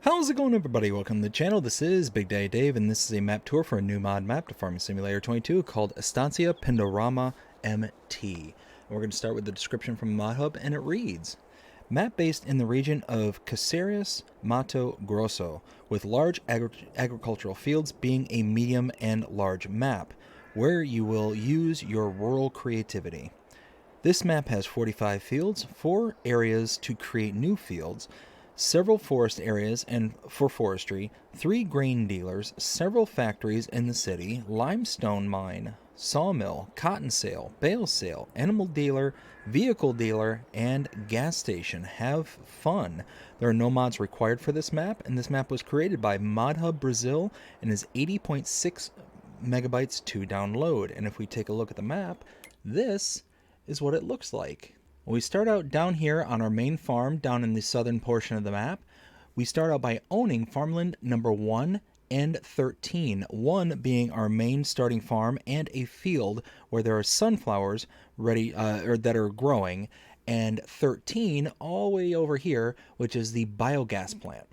How's it going, everybody? Welcome to the channel. This is Big Daddy Dave, and this is a map tour for a new mod map to Farming Simulator 22 called Estancia Pindorama MT. And we're going to start with the description from Modhub, and it reads: map based in the region of Caceres Mato Grosso, with large agricultural fields being a medium and large map, where you will use your rural creativity. This map has 45 fields, 4 areas to create new fields, several forest areas and for forestry, 3 grain dealers, several factories in the city, limestone mine, sawmill, cotton sale, bale sale, animal dealer, vehicle dealer, and gas station. Have fun. There are no mods required for this map, and this map was created by Modhub Brazil and is 80.6 megabytes to download. And if we take a look at the map, this is what it looks like. We start out down here on our main farm down in the southern portion of the map. We start out by owning farmland number 1 and 13, 1 being our main starting farm and a field where there are sunflowers ready or that are growing, and 13 all the way over here, which is the biogas plant.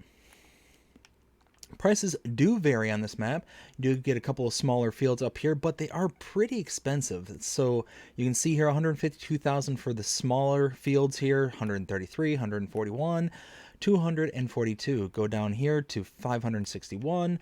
Prices do vary on this map. You do get a couple of smaller fields up here, but they are pretty expensive. So you can see here 152,000 for the smaller fields here, 133, 141, 242. Go down here to 561,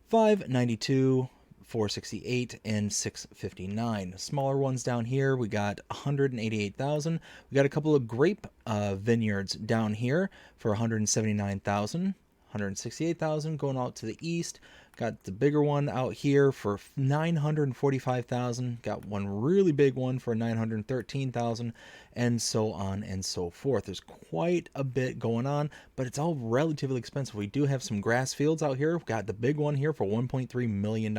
592, 468, and 659. Smaller ones down here, we got 188,000. We got a couple of grape vineyards down here for 179,000. 168,000 going out to the east. Got the bigger one out here for 945,000. Got one really big one for 913,000, and so on and so forth. There's quite a bit going on, but it's all relatively expensive. We do have some grass fields out here. We've got the big one here for $1.3 million,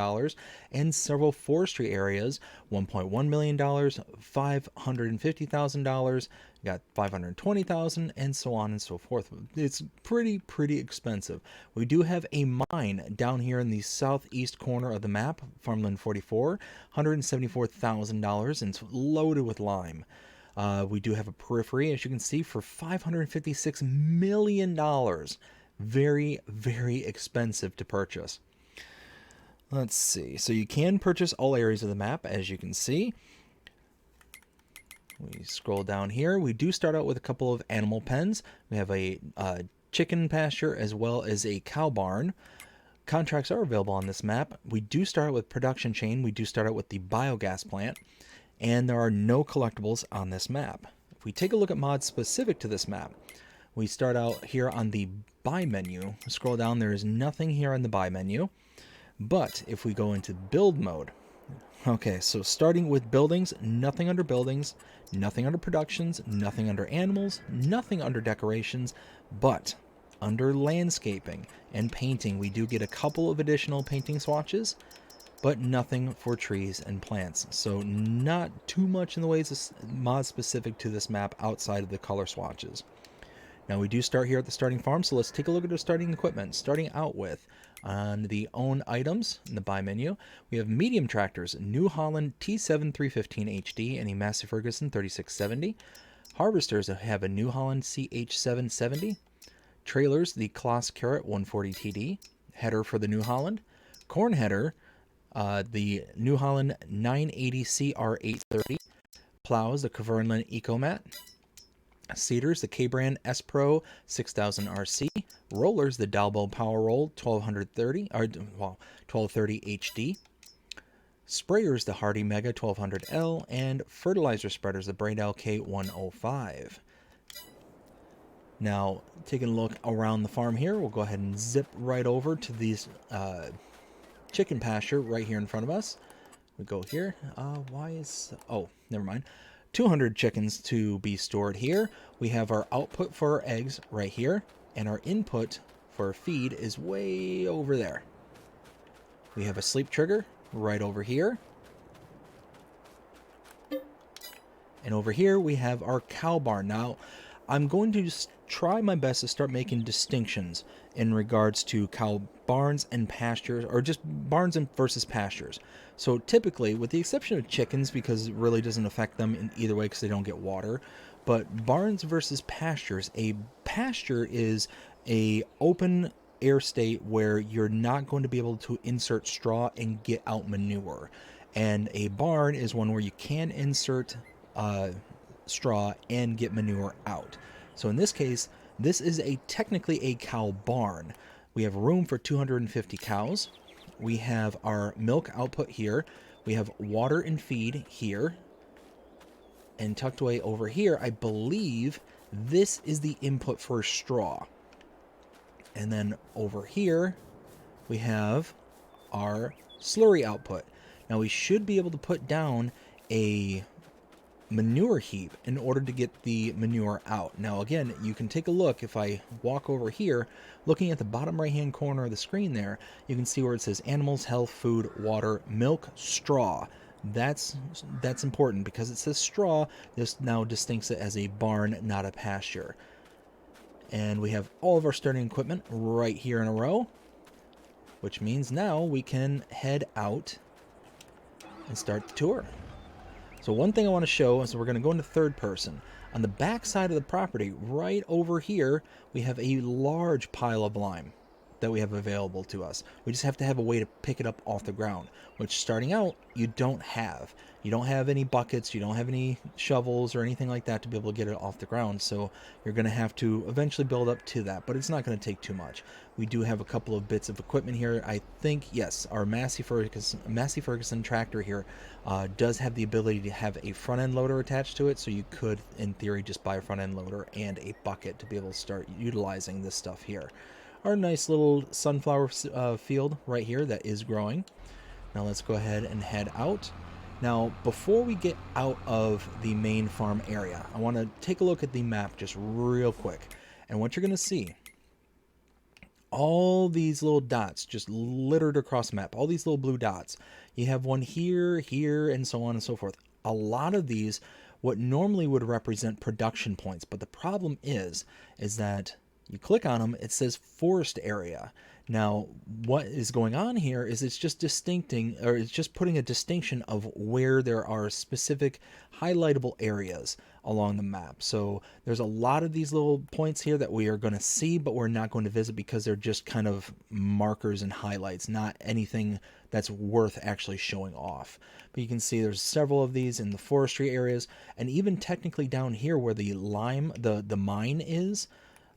and several forestry areas, $1.1 million, $550,000. Got 520,000, and so on and so forth. It's pretty expensive. We do have a mine down here in the southeast corner of the map, farmland 44, $174,000, and it's loaded with lime. We do have a periphery, as you can see, for $556 million. Very expensive to purchase. Let's see. So you can purchase all areas of the map, as you can see. We scroll down here. We do start out with a couple of animal pens. We have a chicken pasture as well as a cow barn. Contracts are available on this map. We do start out with production chain. We do start out with the biogas plant. And there are no collectibles on this map. If we take a look at mods specific to this map, we start out here on the buy menu. Scroll down. There is nothing here on the buy menu. But if we go into build mode, okay, so starting with buildings, nothing under buildings, nothing under productions, nothing under animals, nothing under decorations, but under landscaping and painting, we do get a couple of additional painting swatches, but nothing for trees and plants. So not too much in the ways of mods specific to this map outside of the color swatches. Now we do start here at the starting farm, so let's take a look at our starting equipment. Starting out with, on the own items in the buy menu, we have medium tractors, New Holland T7 315 HD and a Massey Ferguson 3670. Harvesters have a New Holland CH770. Trailers, the Kloss Carrot 140 TD. Header for the New Holland. Corn header, the New Holland 980 CR830. Plows, the Kverneland EcoMat. Seeders, the K-Brand S-Pro 6000 RC. Rollers, the Dalbo Power Roll 1230 HD. Sprayers, the Hardy Mega 1200L, and fertilizer spreaders, the Braidel K105. Now, taking a look around the farm here, we'll go ahead and zip right over to these chicken pasture right here in front of us. We go here. Oh, never mind. 200 chickens to be stored here. We have our output for our eggs right here, and our input for our feed is way over there. We have a sleep trigger right over here. And over here we have our cow barn. Now, I'm going to just try my best to start making distinctions in regards to cow barns and pastures, or just barns and versus pastures. So typically, with the exception of chickens, because it really doesn't affect them in either way because they don't get water, but barns versus pastures, a pasture is a open air state where you're not going to be able to insert straw and get out manure. And a barn is one where you can insert straw and get manure out. So in this case, this is technically a cow barn. We have room for 250 cows. We have our milk output here. We have water and feed here. And tucked away over here, I believe this is the input for straw. And then over here, we have our slurry output. Now we should be able to put down a manure heap in order to get the manure out. Now again, you can take a look. If I walk over here, looking at the bottom right hand corner of the screen there, you can see where it says animals, health, food, water, milk, straw. That's important because it says straw. This now distincts it as a barn, not a pasture. And we have all of our starting equipment right here in a row, which means now we can head out and start the tour. So one thing I want to show is we're going to go into third person. On the back side of the property, right over here, we have a large pile of lime that we have available to us. We just have to have a way to pick it up off the ground, which starting out, you don't have. You don't have any buckets, you don't have any shovels or anything like that to be able to get it off the ground, so you're going to have to eventually build up to that, but it's not going to take too much. We do have a couple of bits of equipment here. I think, yes, our Massey Ferguson tractor here does have the ability to have a front-end loader attached to it, so you could, in theory, just buy a front-end loader and a bucket to be able to start utilizing this stuff here. Our nice little sunflower field right here that is growing. Now let's go ahead and head out. Now, before we get out of the main farm area, I want to take a look at the map just real quick. And what you're going to see, all these little dots just littered across the map, all these little blue dots. You have one here, here, and so on and so forth. A lot of these, what normally would represent production points, but the problem is that you click on them, it says forest area. Now, what is going on here is it's just it's just putting a distinction of where there are specific highlightable areas along the map. So there's a lot of these little points here that we are going to see, but we're not going to visit because they're just kind of markers and highlights, not anything that's worth actually showing off. But you can see there's several of these in the forestry areas, and even technically down here where the lime, the mine is,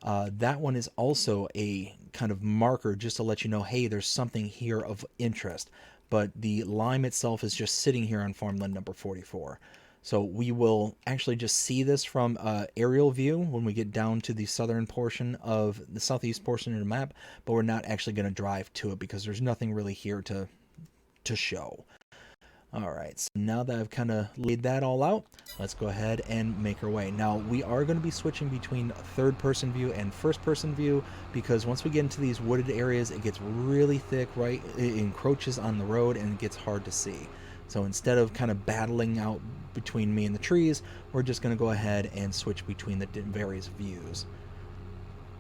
that one is also a kind of marker just to let you know, hey, there's something here of interest. But the lime itself is just sitting here on farmland number 44. So we will actually just see this from aerial view when we get down to the southern portion of the southeast portion of the map, but we're not actually going to drive to it because there's nothing really here to show. All right, so now that I've kind of laid that all out, let's go ahead and make our way. Now, we are going to be switching between third-person view and first-person view because once we get into these wooded areas, it gets really thick, right? It encroaches on the road and it gets hard to see. So instead of kind of battling out between me and the trees, we're just going to go ahead and switch between the various views.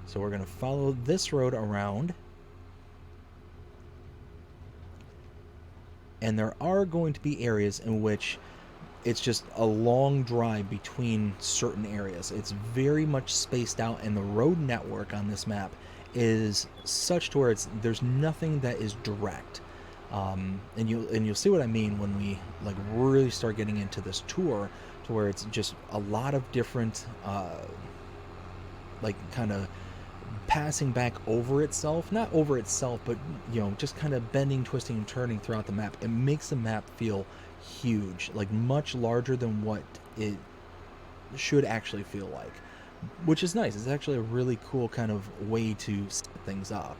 So we're going to follow this road around. And there are going to be areas in which it's just a long drive between certain areas. It's very much spaced out, and the road network on this map is such to where there's nothing that is direct. And you'll see what I mean when we like really start getting into this tour, to where it's just a lot of different like kind of passing back over itself, not over itself, but you know, just kind of bending, twisting, and turning throughout the map. It makes the map feel huge, like much larger than what it should actually feel like, which is nice. It's actually a really cool kind of way to set things up,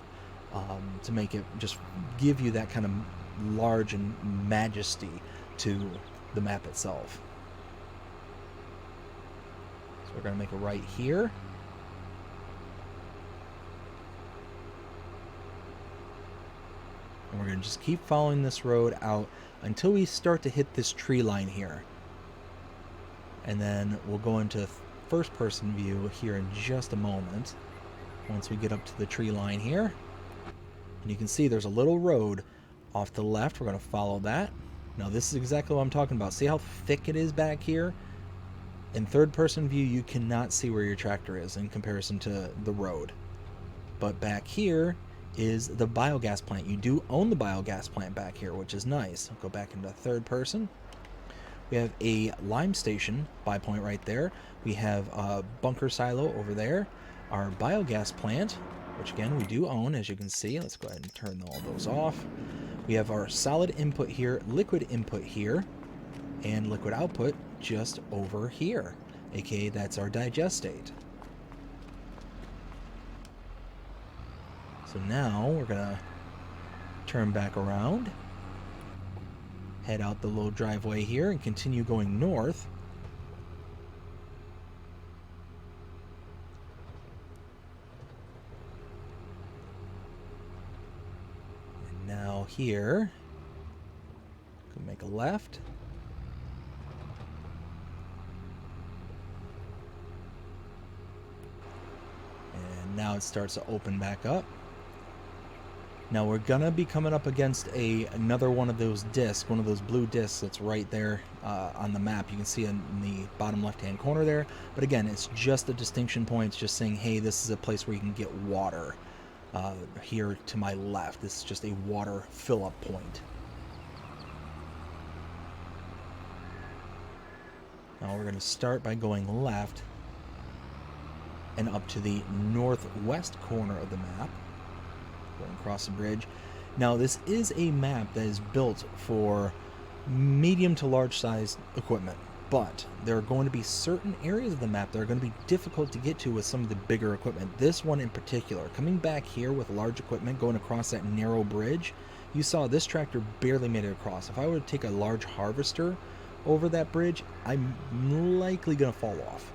to make it just give you that kind of large and majesty to the map itself. So we're going to make a right here. And we're going to just keep following this road out until we start to hit this tree line here. And then we'll go into first person view here in just a moment. Once we get up to the tree line here. And you can see there's a little road off to the left. We're going to follow that. Now this is exactly what I'm talking about. See how thick it is back here? In third person view, you cannot see where your tractor is in comparison to the road. But back here, is the biogas plant. You do own the biogas plant back here, which is nice. I'll go back into third person. We have a lime station buy point right there. We have a bunker silo over there. Our biogas plant, which again we do own, as you can see. Let's go ahead and turn all those off. We have our solid input here, liquid input here, and liquid output just over here, aka that's our digestate. So now we're gonna turn back around, head out the little driveway here, and continue going north. And now here, go make a left. And now it starts to open back up. Now we're gonna be coming up against another one of those discs, one of those blue discs that's right there on the map. You can see in the bottom left-hand corner there. But again, it's just a distinction point. It's just saying, hey, this is a place where you can get water. Here to my left, this is just a water fill-up point. Now we're gonna start by going left and up to the northwest corner of the map. Going across the bridge. Now this is a map that is built for medium to large size equipment, but there are going to be certain areas of the map that are going to be difficult to get to with some of the bigger equipment. This one in particular, coming back here with large equipment going across that narrow bridge, you saw this tractor barely made it across. If I were to take a large harvester over that bridge, I'm likely going to fall off.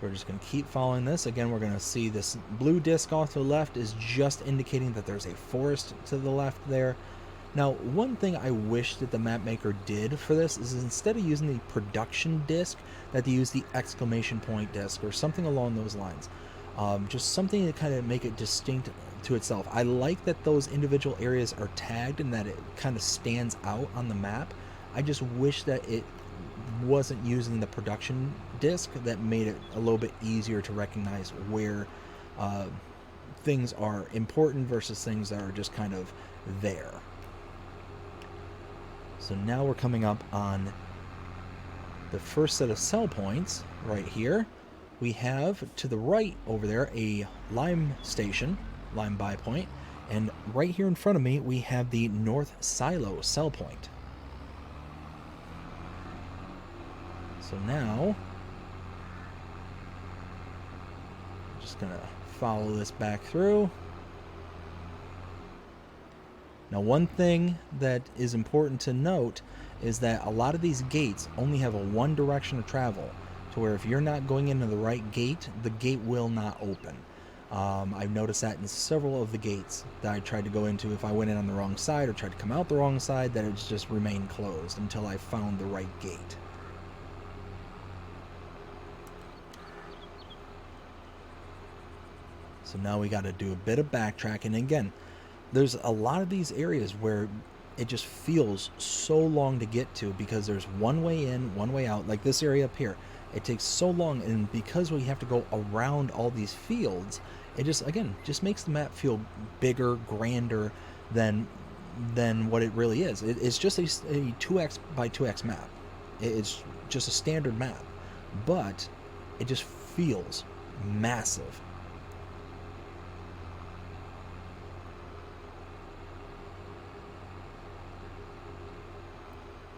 We're just going to keep following this. Again, we're going to see this blue disc off to the left is just indicating that there's a forest to the left there. Now, one thing I wish that the map maker did for this is instead of using the production disc, that they use the exclamation point disc or something along those lines. Just something to kind of make it distinct to itself. I like that those individual areas are tagged and that it kind of stands out on the map. I just wish that it wasn't using the production disc. That made it a little bit easier to recognize where things are important versus things that are just kind of there. So now we're coming up on the first set of sell points right here. We have to the right over there a lime station, lime buy point, and right here in front of me we have the north silo sell point. So now, I'm just going to follow this back through. Now, one thing that is important to note is that a lot of these gates only have a one direction of travel, to where if you're not going into the right gate, the gate will not open. I've noticed that in several of the gates that I tried to go into. If I went in on the wrong side or tried to come out the wrong side, that it's just remained closed until I found the right gate. So now we got to do a bit of backtracking. Again, there's a lot of these areas where it just feels so long to get to because there's one way in, one way out. Like this area up here, it takes so long, and because we have to go around all these fields, it just, again, just makes the map feel bigger, grander than what it really is. It's just a 2x by 2x map. It's just a standard map, but it just feels massive.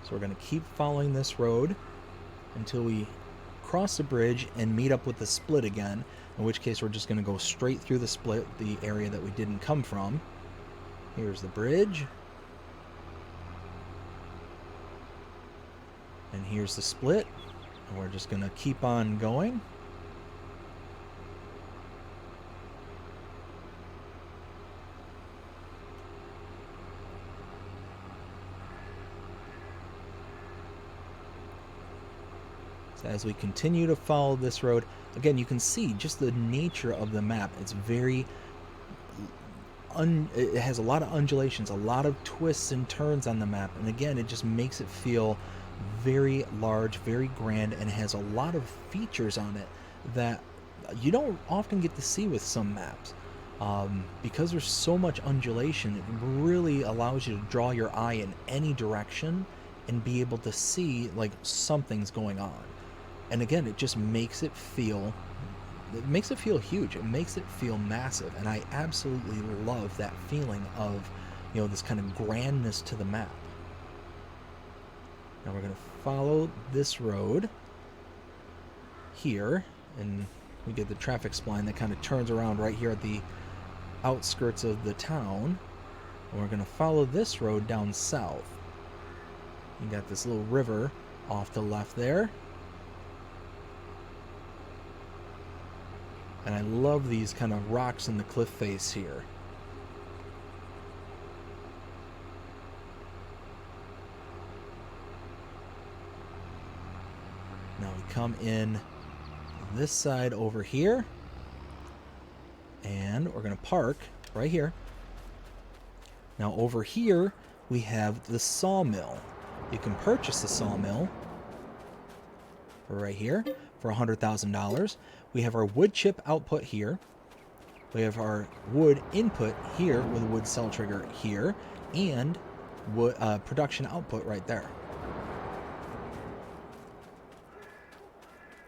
So we're going to keep following this road until we cross the bridge and meet up with the split again, in which case we're just going to go straight through the split, the area that we didn't come from. Here's the bridge. And here's the split. And we're just going to keep on going. As we continue to follow this road, again, you can see just the nature of the map. It's very it has a lot of undulations, a lot of twists and turns on the map, and again, it just makes it feel very large, very grand, and has a lot of features on it that you don't often get to see with some maps. Because there's so much undulation, it really allows you to draw your eye in any direction and be able to see like something's going on. And again, it just makes it feel huge. It makes it feel massive, and I absolutely love that feeling of, you know, this kind of grandness to the map. Now we're going to follow this road here, and we get the traffic spline that kind of turns around right here at the outskirts of the town. And we're going to follow this road down south. You got this little river off to the left there. And I love these kind of rocks in the cliff face here. Now we come in this side over here, and we're going to park right here. Now over here we have the sawmill. You can purchase the sawmill right here for $100,000. We have our wood chip output here. We have our wood input here with a wood cell trigger here, and wood production output right there.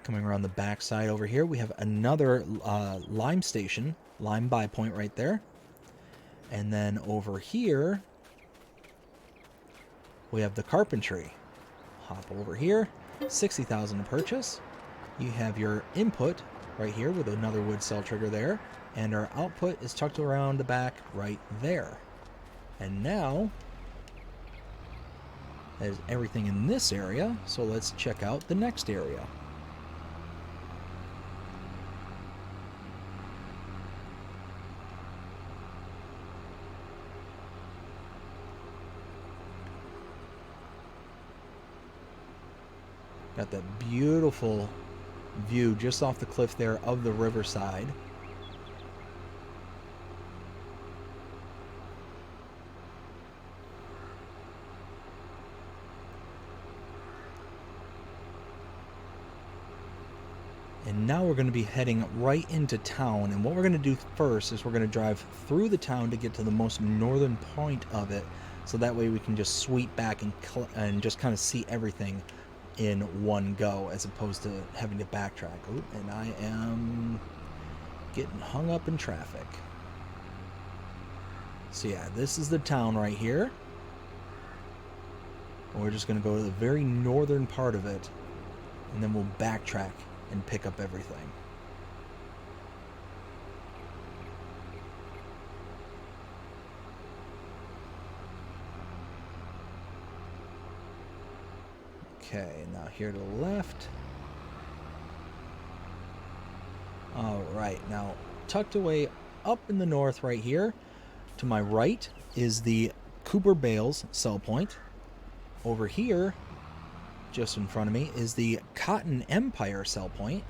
Coming around the back side over here, we have another lime station, lime buy point right there. And then over here, we have the carpentry. Hop over here, $60,000 to purchase. You have your input right here with another wood cell trigger there, and our output is tucked around the back right there. And now, there's everything in this area, so let's check out the next area. Got that beautiful view just off the cliff there of the riverside. And now we're going to be heading right into town, and what we're going to do first is we're going to drive through the town to get to the most northern point of it, so that way we can just sweep back and just kind of see everything in one go, as opposed to having to backtrack. Ooh, and I am getting hung up in traffic. So yeah, this is the town right here. And we're just going to go to the very northern part of it, and then we'll backtrack and pick up everything. Okay, now here to the left. Alright, now tucked away up in the north right here, to my right is the Cooper Bales cell point. Over here, just in front of me, is the Cotton Empire cell point.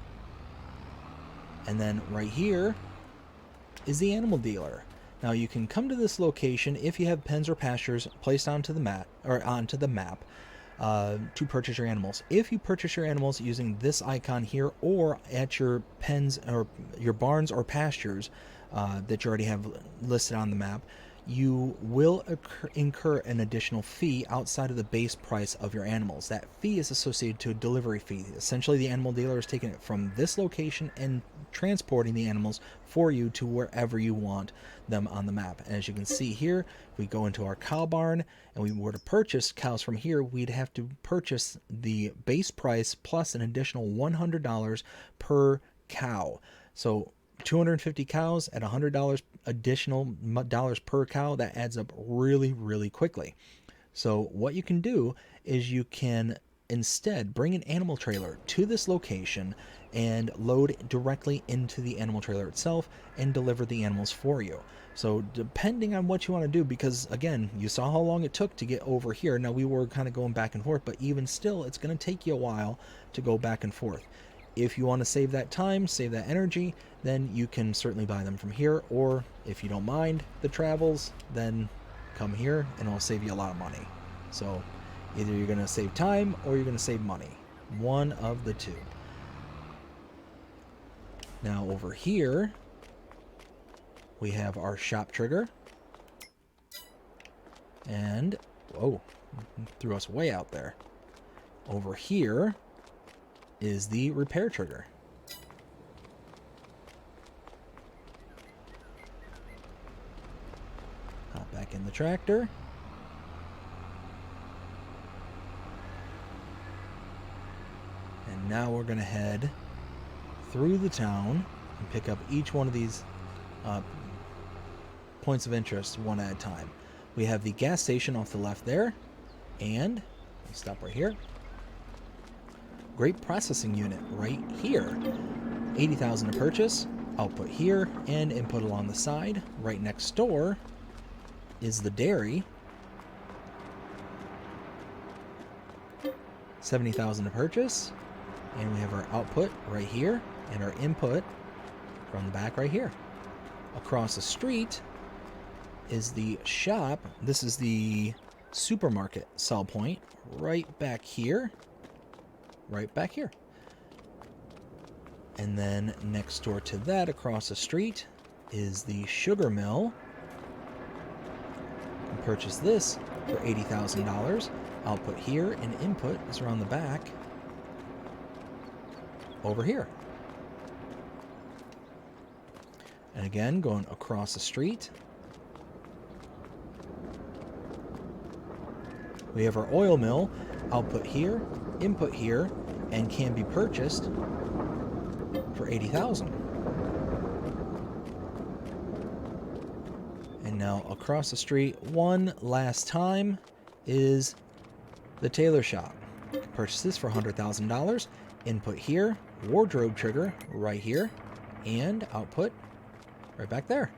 And then right here is the animal dealer. Now you can come to this location if you have pens or pastures placed onto the map, to purchase your animals. If you purchase your animals using this icon here, or at your pens or your barns or pastures that you already have listed on the map, you will incur an additional fee outside of the base price of your animals. That fee is associated to a delivery fee. Essentially, the animal dealer is taking it from this location and transporting the animals for you to wherever you want them on the map. And as you can see here, if we go into our cow barn and we were to purchase cows from here, we'd have to purchase the base price plus an additional $100 per cow. So 250 cows at $100 additional dollars per cow, that adds up really, really quickly. So what you can do is you can instead bring an animal trailer to this location and load directly into the animal trailer itself and deliver the animals for you. So depending on what you want to do, because again, you saw how long it took to get over here. Now we were kind of going back and forth, but even still, it's going to take you a while to go back and forth. If you want to save that time, save that energy, then you can certainly buy them from here. Or if you don't mind the travels, then come here and it'll save you a lot of money. So either you're going to save time or you're going to save money. One of the two. Now over here, we have our shop trigger. And, whoa, threw us way out there. Over here is the repair trigger. Hop back in the tractor. And now we're going to head through the town and pick up each one of these points of interest one at a time. We have the gas station off the left there, and let's stop right here. Grape processing unit right here. 80,000 to purchase, output here, and input along the side. Right next door is the dairy. 70,000 to purchase, and we have our output right here and our input from the back right here. Across the street is the shop. This is the supermarket sell point right back here. Right back here. And then next door to that, across the street, is the sugar mill. You can purchase this for $80,000. Output here and input is around the back over here. And again, going across the street, we have our oil mill. Output here, input here, and can be purchased for $80,000. And now across the street, one last time, is the tailor shop. You can purchase this for $100,000. Input here, wardrobe trigger right here, and output right back there.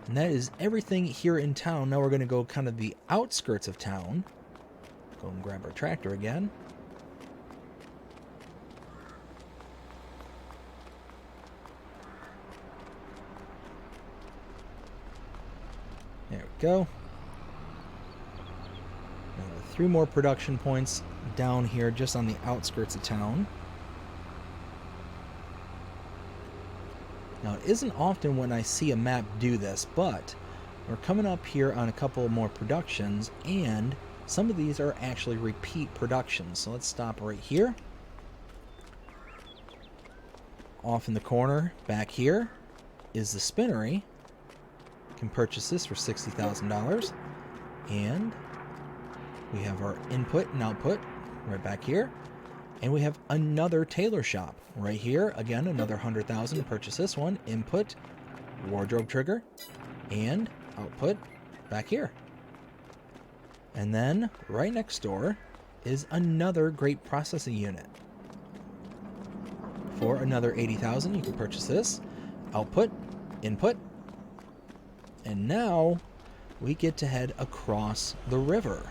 And that is everything here in town. Now we're going to go kind of the outskirts of town. Go and grab our tractor again. There we go. Now 3 more production points down here just on the outskirts of town. Now, it isn't often when I see a map do this, but we're coming up here on a couple more productions, and some of these are actually repeat productions. So let's stop right here. Off in the corner, back here, is the spinnery. You can purchase this for $60,000. And we have our input and output right back here. And we have another tailor shop right here. Again, another $100,000 to purchase this one. Input, wardrobe trigger, and output back here. And then right next door is another grape processing unit. For another $80,000, you can purchase this. Output, input, and now we get to head across the river.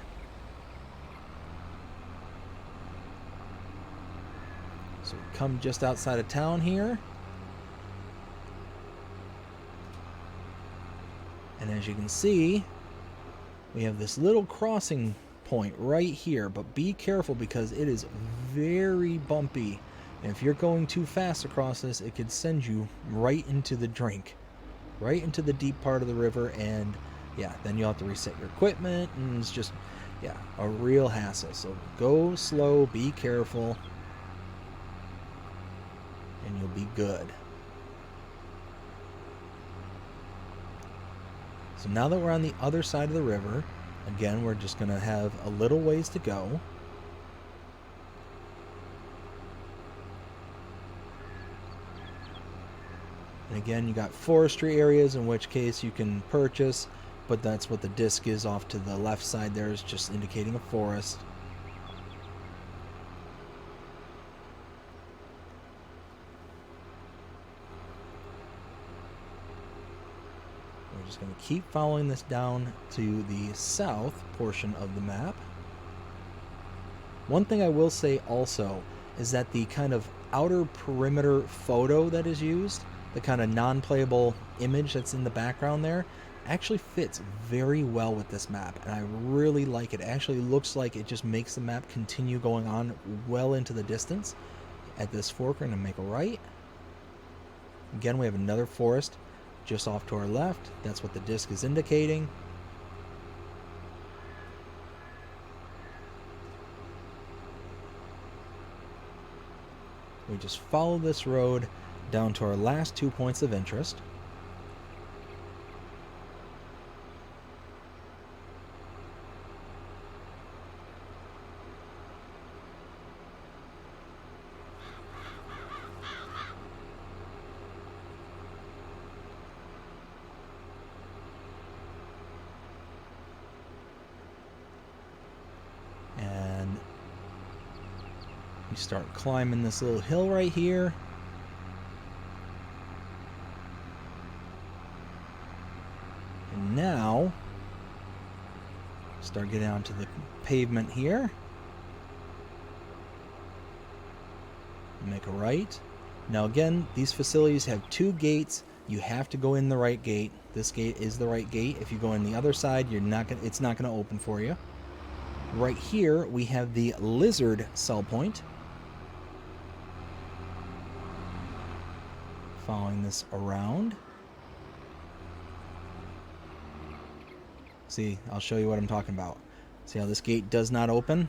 So we come just outside of town here. And as you can see, we have this little crossing point right here, but be careful because it is very bumpy. And if you're going too fast across this, it could send you right into the drink, right into the deep part of the river. And yeah, then you'll have to reset your equipment, and it's just, yeah, a real hassle. So go slow, be careful, and you'll be good. So now that we're on the other side of the river, again, we're just going to have a little ways to go. And again, you got forestry areas, in which case you can purchase, but that's what the disc is off to the left side there, is just indicating a forest. We're just going to keep following this down to the south portion of the map. One thing I will say also is that the kind of outer perimeter photo that is used, the kind of non-playable image that's in the background there, actually fits very well with this map, and I really like it. It actually looks like it just makes the map continue going on well into the distance. At this fork, we're going to make a right. Again, we have another forest just off to our left. That's what the disc is indicating. We just follow this road down to our last 2 points of interest. And we start climbing this little hill right here. And now, start getting onto the pavement here. Make a right. Now again, these facilities have 2 gates. You have to go in the right gate. This gate is the right gate. If you go in the other side, it's not gonna open for you. Right here, we have the lizard sell point. Following this around. See, I'll show you what I'm talking about. See how this gate does not open?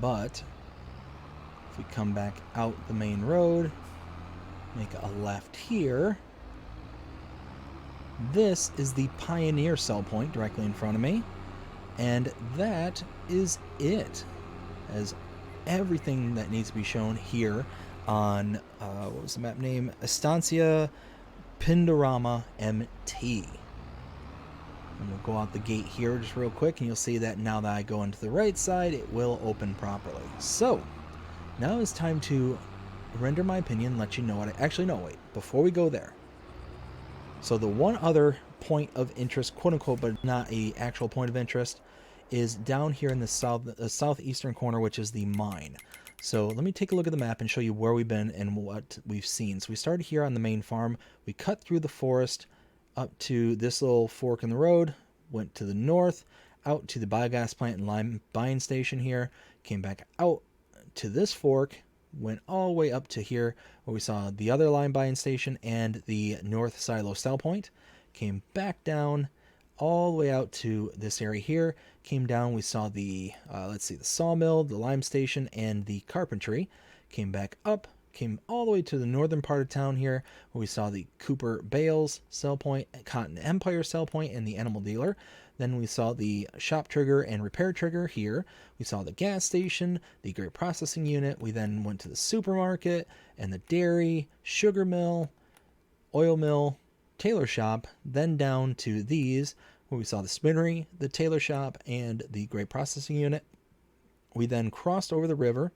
But if we come back out the main road, make a left here, this is the Pioneer sell point directly in front of me, and that is it, as everything that needs to be shown here on what was the map name? Estancia Pindorama MT. And we'll go out the gate here just real quick, and you'll see that now that I go into the right side, it will open properly. So now it's time to render my opinion, let you know what actually, no, wait, before we go there. So the one other point of interest, quote unquote, but not a actual point of interest, is down here in the southeastern corner, which is the mine. So let me take a look at the map and show you where we've been and what we've seen. So we started here on the main farm. We cut through the forest up to this little fork in the road, went to the north, out to the biogas plant and lime buying station here, came back out to this fork, went all the way up to here where we saw the other lime buying station and the north silo sell point, came back down all the way out to this area here, came down, we saw the the sawmill, the lime station, and the carpentry, came back up, came all the way to the northern part of town here where we saw the Cooper Bales sell point, Cotton Empire sell point, and the animal dealer. Then we saw the shop trigger and repair trigger here. We saw the gas station, the grape processing unit. We then went to the supermarket and the dairy, sugar mill, oil mill, tailor shop, then down to these where we saw the spinnery, the tailor shop, and the grape processing unit. We then crossed over the river,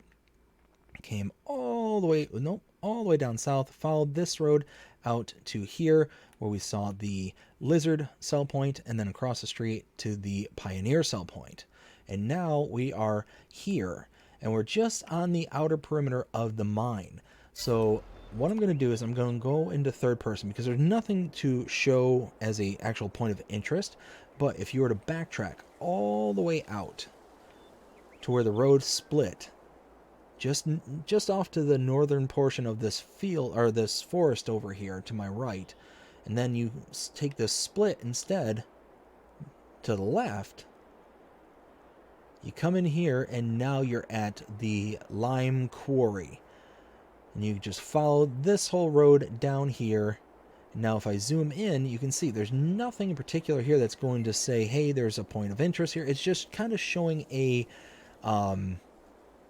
came all the way down south, followed this road out to here where we saw the lizard sell point, and then across the street to the Pioneer sell point. And now we are here, and we're just on the outer perimeter of the mine. So what I'm going to do is I'm going to go into third person because there's nothing to show as a actual point of interest. But if you were to backtrack all the way out to where the road split, just off to the northern portion of this field or this forest over here to my right, and then you take this split instead to the left, you come in here and now you're at the lime quarry. And you just follow this whole road down here. Now if I zoom in, you can see there's nothing in particular here that's going to say, hey, there's a point of interest here. It's just kind of showing a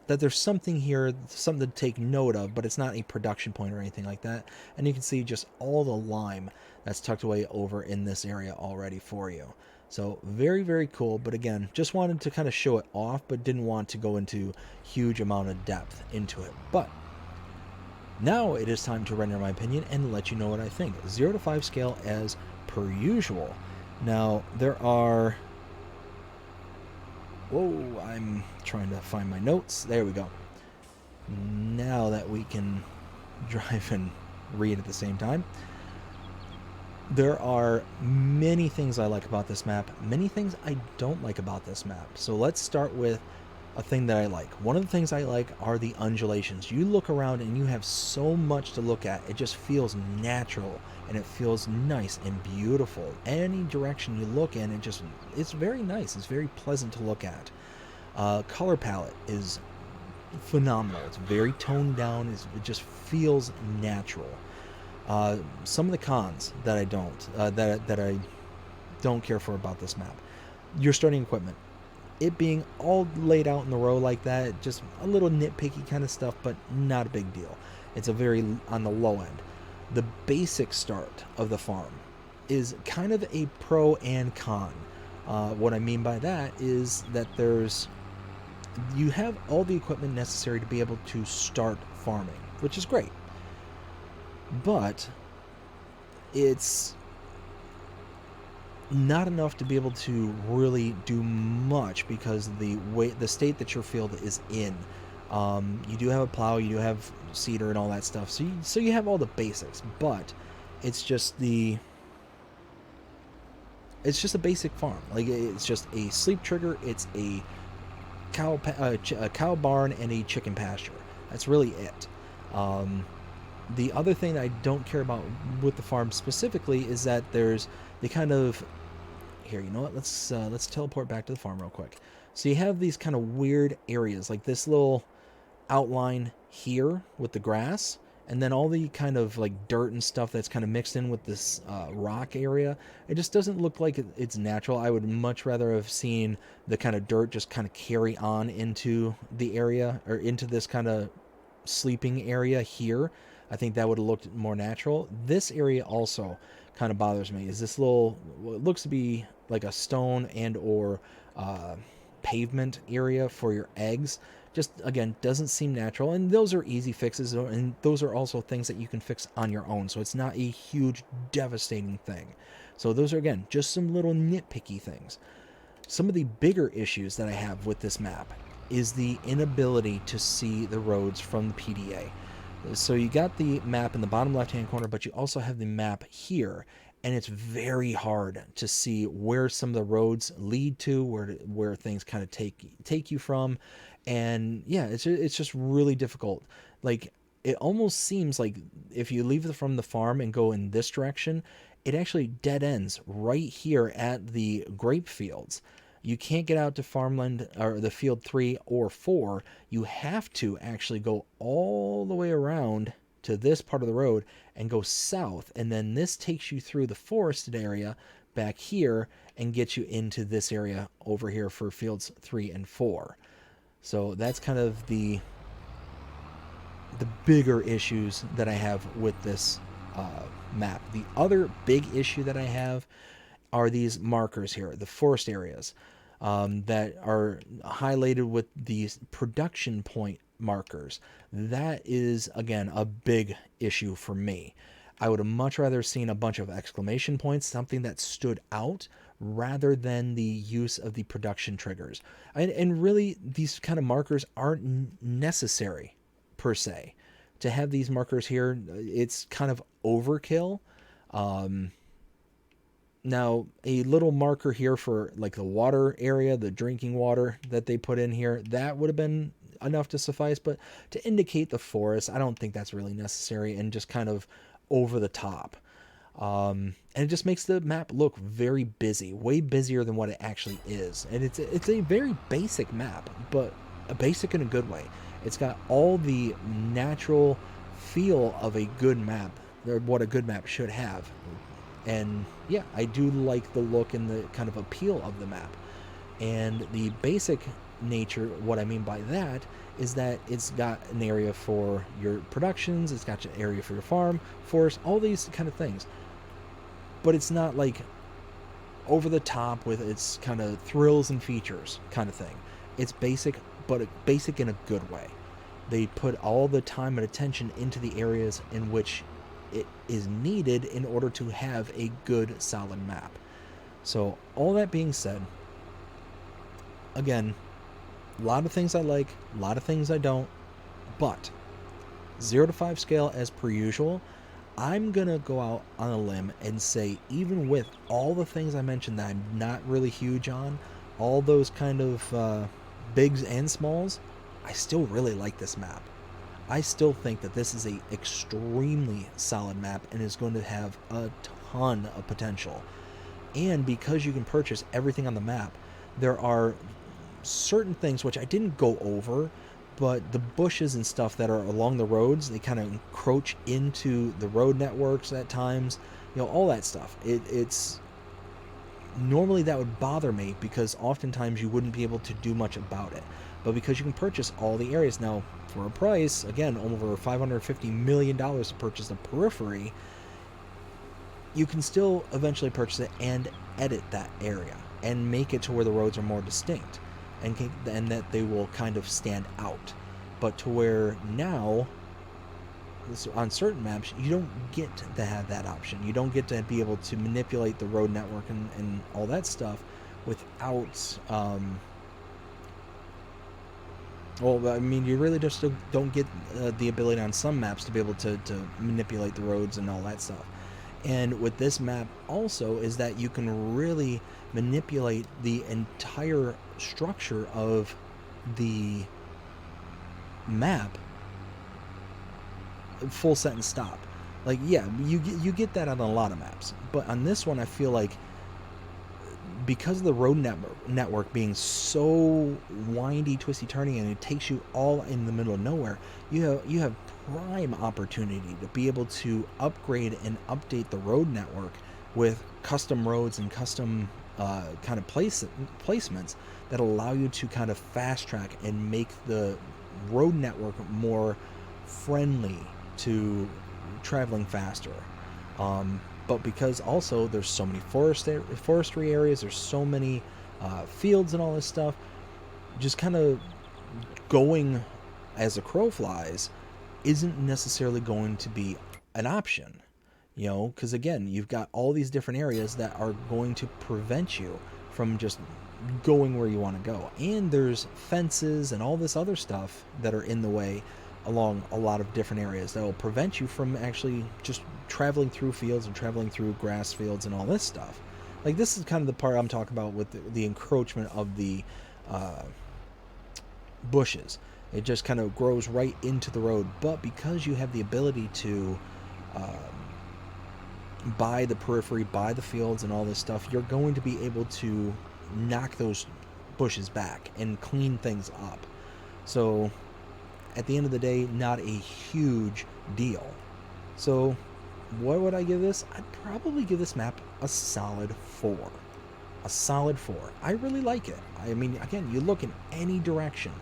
that there's something here, something to take note of, but it's not a production point or anything like that. And you can see just all the lime that's tucked away over in this area already for you. So very, very cool. But again, just wanted to kind of show it off, but didn't want to go into huge amount of depth into it. But now it is time to render my opinion and let you know what I think. 0 to 5 scale as per usual. Now there are... Whoa, I'm trying to find my notes. There we go. Now that we can drive and read at the same time. There are many things I like about this map, many things I don't like about this map. So let's start with a thing that I like. One of the things I like are the undulations. You look around and you have so much to look at. It just feels natural and it feels nice and beautiful. Any direction you look in, it's very nice. It's very pleasant to look at. Color palette is phenomenal. It's very toned down. It just feels natural. Some of the cons that I don't care for about this map: your starting equipment, it being all laid out in the row like that, just a little nitpicky kind of stuff, but not a big deal. It's a very on the low end. The basic start of the farm is kind of a pro and con. What I mean by that is that you have all the equipment necessary to be able to start farming, which is great. But it's not enough to be able to really do much because the state that your field is in. You do have a plow, you do have seeder and all that stuff, so you have all the basics, but it's just a basic farm. Like, it's just a sleep trigger, it's a cow barn, and a chicken pasture. That's really it. The other thing that I don't care about with the farm specifically is that there's the kind of, here, you know what? Let's teleport back to the farm real quick. So you have these kind of weird areas, like this little outline here with the grass, and then all the kind of like dirt and stuff that's kind of mixed in with this rock area. It just doesn't look like it's natural. I would much rather have seen the kind of dirt just kind of carry on into the area, or into this kind of sleeping area here. I think that would have looked more natural. This area also kind of bothers me, is this little, what looks to be like a stone and or pavement area for your eggs. Just, again, doesn't seem natural, and those are easy fixes, and those are also things that you can fix on your own, so it's not a huge devastating thing. So those are, again, just some little nitpicky things. Some of the bigger issues that I have with this map is the inability to see the roads from the PDA. So you got the map in the bottom left hand corner, but you also have the map here, and it's very hard to see where some of the roads lead to, where things kind of take you from. And yeah, it's just really difficult. Like, it almost seems like if you leave from the farm and go in this direction, it actually dead ends right here at the grape fields. You can't get out to farmland or the field 3 or 4. You have to actually go all the way around to this part of the road and go south, and then this takes you through the forested area back here and gets you into this area over here for fields 3 and 4. So that's kind of the bigger issues that I have with this map. The other big issue that I have are these markers here, the forest areas, that are highlighted with these production point markers. That is, again, a big issue for me. I would have much rather seen a bunch of exclamation points, something that stood out, rather than the use of the production triggers. And really, these kind of markers aren't necessary, per se. To have these markers here, it's kind of overkill. Now, a little marker here for like the water area, the drinking water that they put in here, that would have been enough to suffice. But to indicate the forest, I don't think that's really necessary, and just kind of over the top. And it just makes the map look very busy, way busier than what it actually is. And it's a very basic map, but a basic in a good way. It's got all the natural feel of a good map, or what a good map should have. And yeah, I do like the look and the kind of appeal of the map. And the basic nature, what I mean by that is that it's got an area for your productions, it's got an area for your farm, forest, all these kind of things. But it's not like over the top with its kind of thrills and features kind of thing. It's basic, but basic in a good way. They put all the time and attention into the areas in which it is needed in order to have a good, solid map. So all that being said, again, a lot of things I like, a lot of things I don't, but 0 to 5 scale as per usual. I'm gonna go out on a limb and say, even with all the things I mentioned that I'm not really huge on, all those kind of bigs and smalls, I still really like this map. I still think that this is a extremely solid map and is going to have a ton of potential. And because you can purchase everything on the map, there are certain things which I didn't go over, but the bushes and stuff that are along the roads, they kind of encroach into the road networks at times, all that stuff. It's normally that would bother me because oftentimes you wouldn't be able to do much about it. But because you can purchase all the areas now for a price, again, over $550 million to purchase a periphery, you can still eventually purchase it and edit that area and make it to where the roads are more distinct and that they will kind of stand out. But to where now, on certain maps, you don't get to have that option. You don't get to be able to manipulate the road network and all that stuff without... well, I mean, you really just don't get the ability on some maps to be able to manipulate the roads and all that stuff. And with this map also is that you can really manipulate the entire structure of the map full set and stop. Like, yeah, you get that on a lot of maps, but on this one I feel like because of the road network being so windy, twisty, turning, and it takes you all in the middle of nowhere, you have prime opportunity to be able to upgrade and update the road network with custom roads and custom kind of placements that allow you to kind of fast track and make the road network more friendly to traveling faster. But because also there's so many forestry areas, there's so many fields and all this stuff, just kind of going as a crow flies isn't necessarily going to be an option, because again, you've got all these different areas that are going to prevent you from just going where you want to go. And there's fences and all this other stuff that are in the way along a lot of different areas that will prevent you from actually just traveling through fields and traveling through grass fields and all this stuff. Like, this is kind of the part I'm talking about with the encroachment of the bushes. It just kind of grows right into the road. But because you have the ability to buy the periphery, buy the fields and all this stuff, you're going to be able to knock those bushes back and clean things up. So at the end of the day, not a huge deal. So what would I give this? I'd probably give this map a solid 4. A solid 4. I really like it. I mean, again, you look in any direction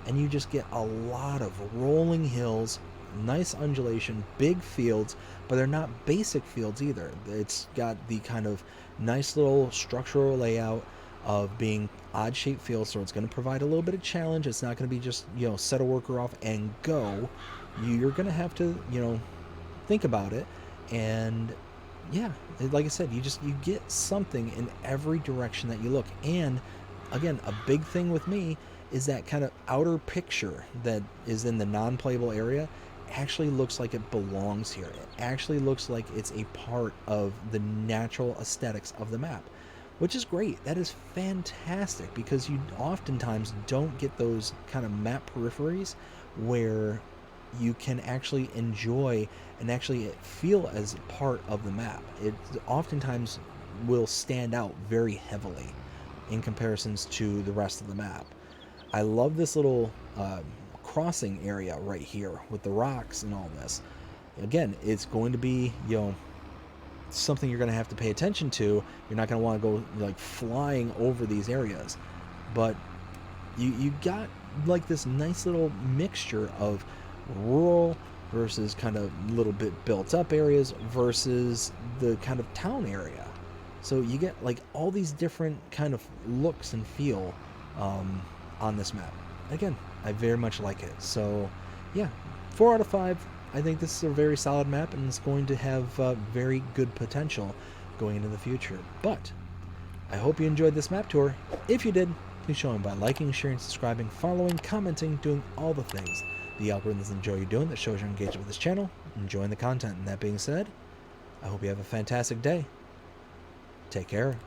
and you just get a lot of rolling hills, nice undulation, big fields, but they're not basic fields either. It's got the kind of nice little structural layout of being odd-shaped fields, so it's going to provide a little bit of challenge. It's not going to be just, set a worker off and go. You're going to have to, think about it. And yeah, like I said, you get something in every direction that you look. And again, a big thing with me is that kind of outer picture that is in the non-playable area actually looks like it belongs here. It actually looks like it's a part of the natural aesthetics of the map, which is great. That is fantastic, because you oftentimes don't get those kind of map peripheries where you can actually enjoy and actually feel as part of the map. It oftentimes will stand out very heavily in comparisons to the rest of the map. I love this little crossing area right here with the rocks and all this. Again, it's going to be, something you're going to have to pay attention to. You're not going to want to go like flying over these areas, but you got like this nice little mixture of rural versus kind of little bit built up areas versus the kind of town area. So you get like all these different kind of looks and feel on this map. Again, I very much like it. So yeah, 4 out of 5. I think this is a very solid map, and it's going to have very good potential going into the future. But I hope you enjoyed this map tour. If you did, please show me by liking, sharing, subscribing, following, commenting, doing all the things the algorithms enjoy you doing that shows you're engaged with this channel, enjoying the content. And that being said, I hope you have a fantastic day. Take care.